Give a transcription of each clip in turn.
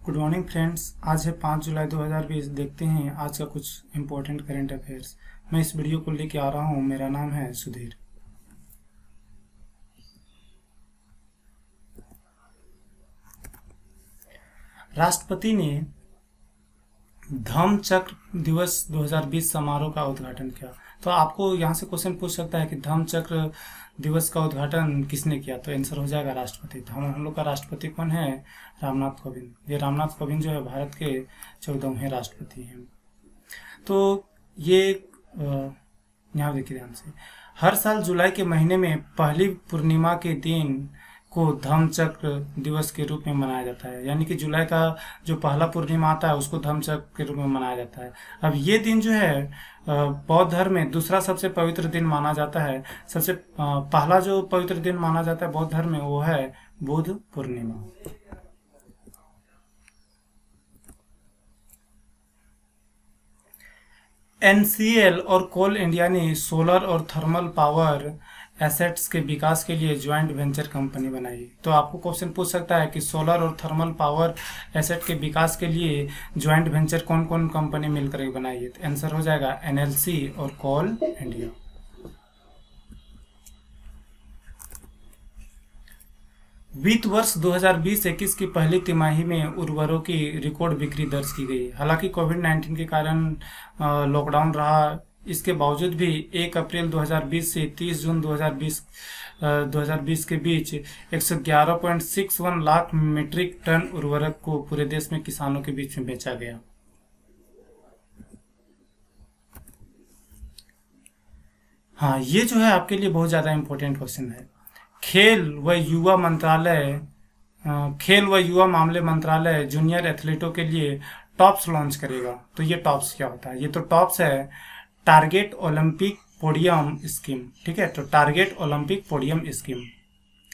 Good morning friends. आज है 5 जुलाई 2020। देखते हैं आज का कुछ इम्पोर्टेंट करंट अफेयर्स। मैं इस वीडियो को लेके आ रहा हूँ। मेरा नाम है सुधीर। राष्ट्रपति ने धम्म चक्र दिवस 2020 समारोह का उद्घाटन किया। तो आपको यहाँ से क्वेश्चन पूछ सकता है कि धम्म चक्र दिवस का उद्घाटन किसने किया, तो आंसर हो जाएगा राष्ट्रपति। हम लोग का राष्ट्रपति कौन है? रामनाथ कोविंद। ये रामनाथ कोविंद जो है भारत के 14वें राष्ट्रपति हैं। तो ये यहाँ देखिए ध्यान से, हर साल जुलाई के महीने में पहली पूर्णिमा के दिन को धम्म चक्र दिवस के रूप में मनाया जाता है। यानी कि जुलाई का जो पहला पूर्णिमा आता है उसको धम्म चक्र के रूप में मनाया जाता है। अब ये दिन जो है बौद्ध धर्म में दूसरा सबसे पवित्र दिन माना जाता है। सबसे पहला जो पवित्र दिन माना जाता है बौद्ध धर्म में वो है बुद्ध पूर्णिमा। एनसीएल और कोल इंडिया ने सोलर और थर्मल पावर एसेट्स के विकास के लिए ज्वाइंट वेंचर कंपनी बनाई। तो आपको क्वेश्चन पूछ सकता है कि सोलर और थर्मल पावर एसेट के विकास के लिए ज्वाइंट वेंचर कौन कौन कंपनी मिलकर बनाई है? तो आंसर हो जाएगा एनएलसी और कोल इंडिया। वित्त वर्ष 2020-21 की पहली तिमाही में उर्वरों की रिकॉर्ड बिक्री दर्ज की गई। हालांकि कोविड-19 के कारण लॉकडाउन रहा, इसके बावजूद भी 1 अप्रैल 2020 से 30 जून 2020 के बीच 111.61 लाख मीट्रिक टन उर्वरक को पूरे देश में किसानों के बीच में बेचा गया। हाँ, ये जो है आपके लिए बहुत ज्यादा इंपॉर्टेंट क्वेश्चन है। खेल व युवा मामले मंत्रालय जूनियर एथलीटों के लिए टॉप्स लॉन्च करेगा। तो ये टॉप्स क्या होता है? ये तो टॉप्स है टारगेट ओलंपिक पोडियम स्कीम। ठीक है, तो टारगेट ओलंपिक पोडियम स्कीम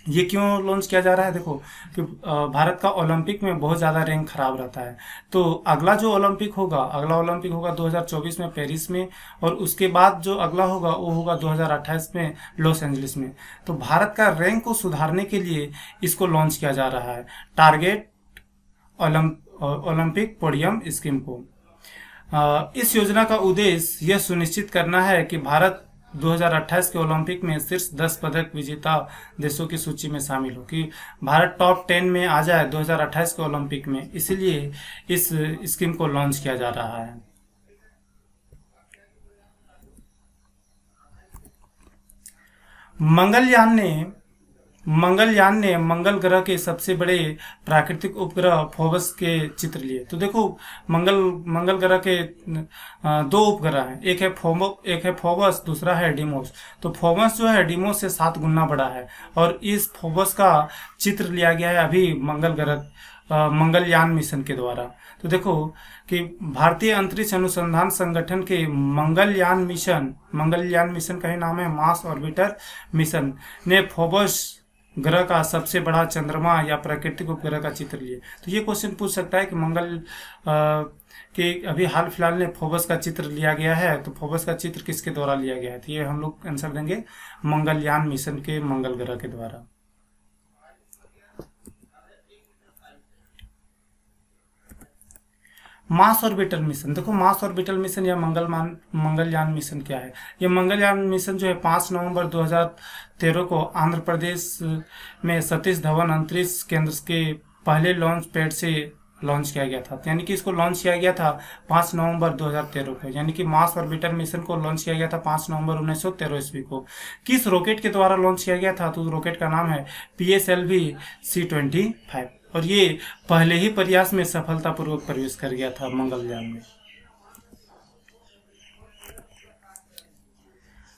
ये क्यों लॉन्च किया जा रहा है? देखो कि भारत का ओलंपिक में बहुत ज्यादा रैंक खराब रहता है। तो अगला ओलंपिक होगा 2024 में पेरिस में, और उसके बाद जो अगला होगा वो होगा 2028 में लॉस एंजलिस में। तो भारत का रैंक को सुधारने के लिए इसको लॉन्च किया जा रहा है, टारगेट ओलंपिक पोडियम स्कीम को। इस योजना का उद्देश्य यह सुनिश्चित करना है कि भारत 2028 के ओलंपिक में शीर्ष 10 पदक विजेता देशों की सूची में शामिल हो, कि भारत टॉप 10 में आ जाए 2028 के ओलंपिक में। इसीलिए इस स्कीम को लॉन्च किया जा रहा है। मंगलयान ने मंगल ग्रह के सबसे बड़े प्राकृतिक उपग्रह फोबस के चित्र लिए। तो देखो मंगल ग्रह के 2 उपग्रह हैं, एक है फोबस, दूसरा है डिमोस। तो फोबस जो है डिमोस से 7 गुना बड़ा है, और इस फोबस का चित्र लिया गया है अभी मंगलयान मिशन के द्वारा। तो देखो कि भारतीय अंतरिक्ष अनुसंधान संगठन के मंगलयान मिशन का ही नाम है मार्स ऑर्बिटर मिशन ने फोबस ग्रह का सबसे बड़ा चंद्रमा या प्राकृतिक उपग्रह का चित्र लिए। तो ये क्वेश्चन पूछ सकता है कि कि अभी हाल फिलहाल में फोबस का चित्र लिया गया है, तो फोबस का चित्र किसके द्वारा लिया गया है? तो ये हम लोग आंसर देंगे मंगलयान मिशन के मंगल ग्रह के द्वारा। मार्स ऑर्बिटर मिशन, देखो मार्स ऑर्बिटर मिशन या मंगलयान मिशन क्या है? ये मंगलयान मिशन जो है 5 नवंबर 2013 को आंध्र प्रदेश में सतीश धवन अंतरिक्ष केंद्र के पहले लॉन्च पैड से लॉन्च किया गया था। यानी कि इसको लॉन्च किया गया था 5 नवंबर 2013 को। यानी कि मार्स ऑर्बिटर मिशन को लॉन्च किया गया था 5 नवंबर 1913 ईस्वी को। किस रॉकेट के द्वारा लॉन्च किया गया था? तो रॉकेट का नाम है PSLV C-25, और ये पहले ही प्रयास में सफलतापूर्वक प्रवेश कर गया था मंगलयान में।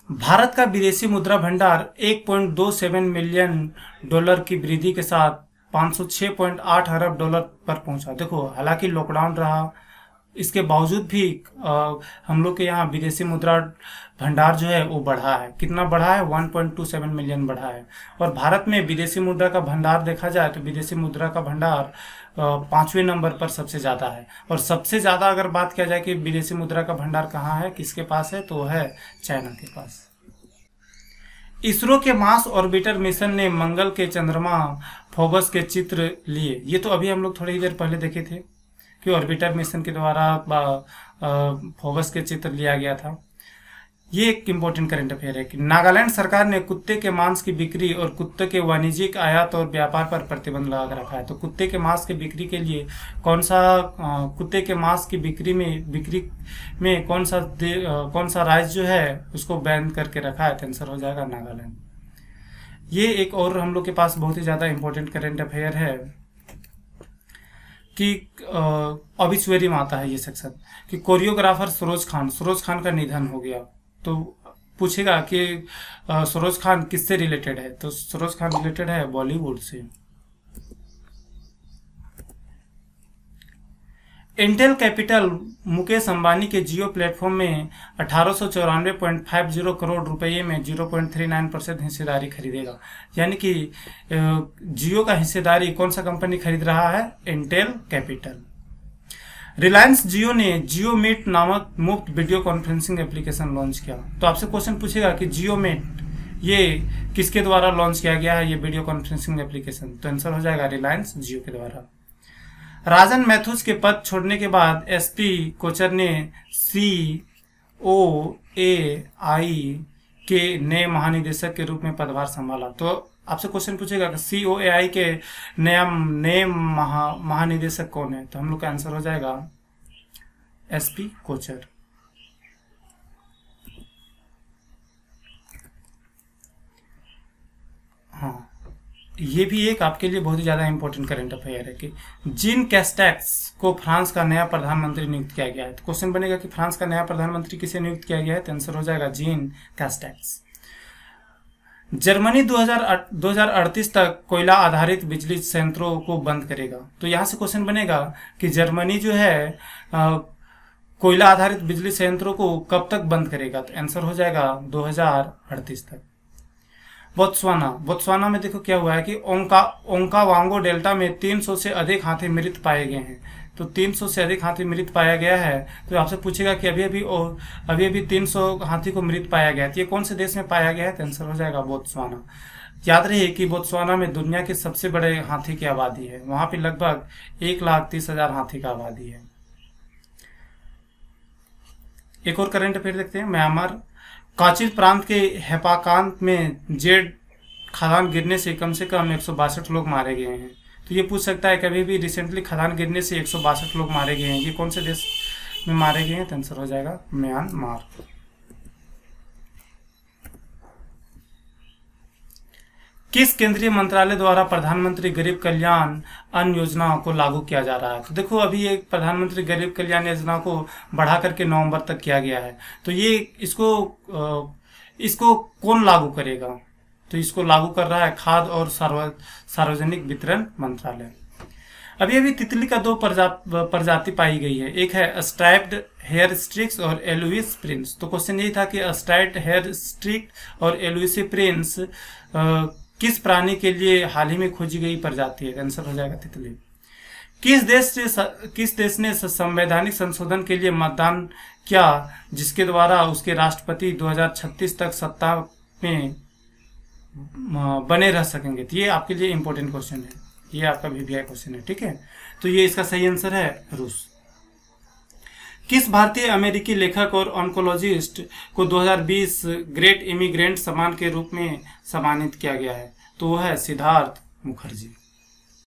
भारत का विदेशी मुद्रा भंडार 1.27 मिलियन डॉलर की वृद्धि के साथ 506.8 अरब डॉलर पर पहुंचा। देखो हालांकि लॉकडाउन रहा, इसके बावजूद भी हम लोग के यहाँ विदेशी मुद्रा भंडार जो है वो बढ़ा है। कितना बढ़ा है? 1.27 मिलियन बढ़ा है। और भारत में विदेशी मुद्रा का भंडार देखा जाए तो विदेशी मुद्रा का भंडार 5वें नंबर पर सबसे ज्यादा है। और सबसे ज्यादा अगर बात किया जाए कि विदेशी मुद्रा का भंडार कहाँ है, किसके पास है, तो है चाइना के पास। इसरो के मार्स ऑर्बिटर मिशन ने मंगल के चंद्रमा फोबस के चित्र लिए। ये तो अभी हम लोग थोड़ी देर पहले देखे थे कि ऑर्बिटर मिशन के द्वारा फोबस के चित्र लिया गया था। ये एक इम्पोर्टेंट करंट अफेयर है कि नागालैंड सरकार ने कुत्ते के मांस की बिक्री और कुत्ते के वाणिज्यिक आयात और व्यापार पर प्रतिबंध लगा रखा है। तो कुत्ते के मांस की बिक्री के लिए कुत्ते के मांस की बिक्री में कौन सा राज्य जो है उसको बैन करके रखा है? तो आंसर हो जाएगा नागालैंड। ये एक और हम लोग के पास बहुत ही ज्यादा इम्पोर्टेंट करंट अफेयर है कि ऑबिचुअरी में आता है ये सेक्शन कि कोरियोग्राफर सरोज खान का निधन हो गया। तो पूछेगा कि सरोज खान किससे रिलेटेड है? तो सरोज खान रिलेटेड है बॉलीवुड से। इंटेल कैपिटल मुकेश अंबानी के जियो प्लेटफॉर्म में 1894.50 करोड़ रुपए में 0.39% हिस्सेदारी खरीदेगा। यानी कि जियो का हिस्सेदारी कौन सा कंपनी खरीद रहा है? Intel capital. रिलायंस जियो ने जियो मीट नामक मुफ्त वीडियो कॉन्फ्रेंसिंग एप्लीकेशन लॉन्च किया। तो आपसे क्वेश्चन पूछेगा कि जियो मीट ये किसके द्वारा लॉन्च किया गया है ये वीडियो कॉन्फ्रेंसिंग एप्लीकेशन? तो आंसर हो जाएगा रिलायंस जियो के द्वारा। राजन मैथ्यूज के पद छोड़ने के बाद एसपी कोचर ने COAI के नए महानिदेशक के रूप में पदभार संभाला। तो आपसे क्वेश्चन पूछेगा कि COAI के नए महानिदेशक कौन है? तो हम लोग का आंसर हो जाएगा एसपी कोचर। हाँ, ये भी एक आपके लिए बहुत ही ज्यादा इंपॉर्टेंट करंट अफेयर है कि जीन कैस्टेक्स को फ्रांस का नया प्रधानमंत्री नियुक्त किया गया है। तो क्वेश्चन बनेगा कि फ्रांस का नया प्रधानमंत्री किसे नियुक्त किया गया है? तो आंसर हो जाएगा जीन कैस्टेक्स। जर्मनी 2038 तक कोयला आधारित बिजली संयंत्रों को बंद करेगा। तो यहां से क्वेश्चन बनेगा कि जर्मनी जो है कोयला आधारित बिजली संयंत्रों को कब तक बंद करेगा? तो आंसर हो जाएगा 2038 तक। बोत्सवाना में देखो क्या हुआ है कि ओंकावांगो डेल्टा में 300 से अधिक हाथी मृत पाए गए हैं। तो 300 से अधिक हाथी मृत पाया गया है। तो आपसे पूछेगा कि अभी 300 हाथी को मृत पाया गया है, तो ये कौन से देश में पाया गया है? तो आंसर हो जाएगा बोत्सवाना। याद रहे कि बोत्सवाना में दुनिया के सबसे बड़े हाथी की आबादी है। वहां पे लगभग 1,30,000 हाथी का आबादी है। एक और करंट अफेयर देखते हैं। म्यांमार काचिन प्रांत के हेपाकांत में जेड खदान गिरने से कम 162 लोग मारे गए हैं। तो ये पूछ सकता है कभी भी रिसेंटली खदान गिरने से 162 लोग मारे गए हैं, ये कौन से देश में मारे गए हैं? तो आंसर हो जाएगा म्यांमार। किस केंद्रीय मंत्रालय द्वारा प्रधानमंत्री गरीब कल्याण अन्न योजना को लागू किया जा रहा है? तो देखो अभी एक प्रधानमंत्री गरीब कल्याण योजना को बढ़ा करके नवंबर तक किया गया है। तो ये इसको कौन लागू करेगा? तो इसको लागू कर रहा है खाद्य और सार्वजनिक वितरण मंत्रालय। अभी तितली का 2 प्रजाति पाई गई है। एक है स्ट्राइप्ड हेयर स्ट्रिक्स और एलुइस प्रिंस। तो क्वेश्चन यही था कि स्ट्राइप्ड हेयर स्ट्रिक और एलुइस प्रिंस किस प्राणी के लिए हाल ही में खोजी गई प्रजाति है? आंसर हो जाएगा तितली। किस देश ने संवैधानिक संशोधन के लिए मतदान किया जिसके द्वारा उसके राष्ट्रपति 2036 तक सत्ता में बने रह सकेंगे? तो ये आपके लिए इंपॉर्टेंट क्वेश्चन है, ये आपका VVI क्वेश्चन है, ठीक है। तो ये इसका सही आंसर है रूस। किस भारतीय अमेरिकी लेखक और ऑन्कोलॉजिस्ट को 2020 ग्रेट इमिग्रेंट सम्मान के रूप में सम्मानित किया गया है? तो वो है सिद्धार्थ मुखर्जी।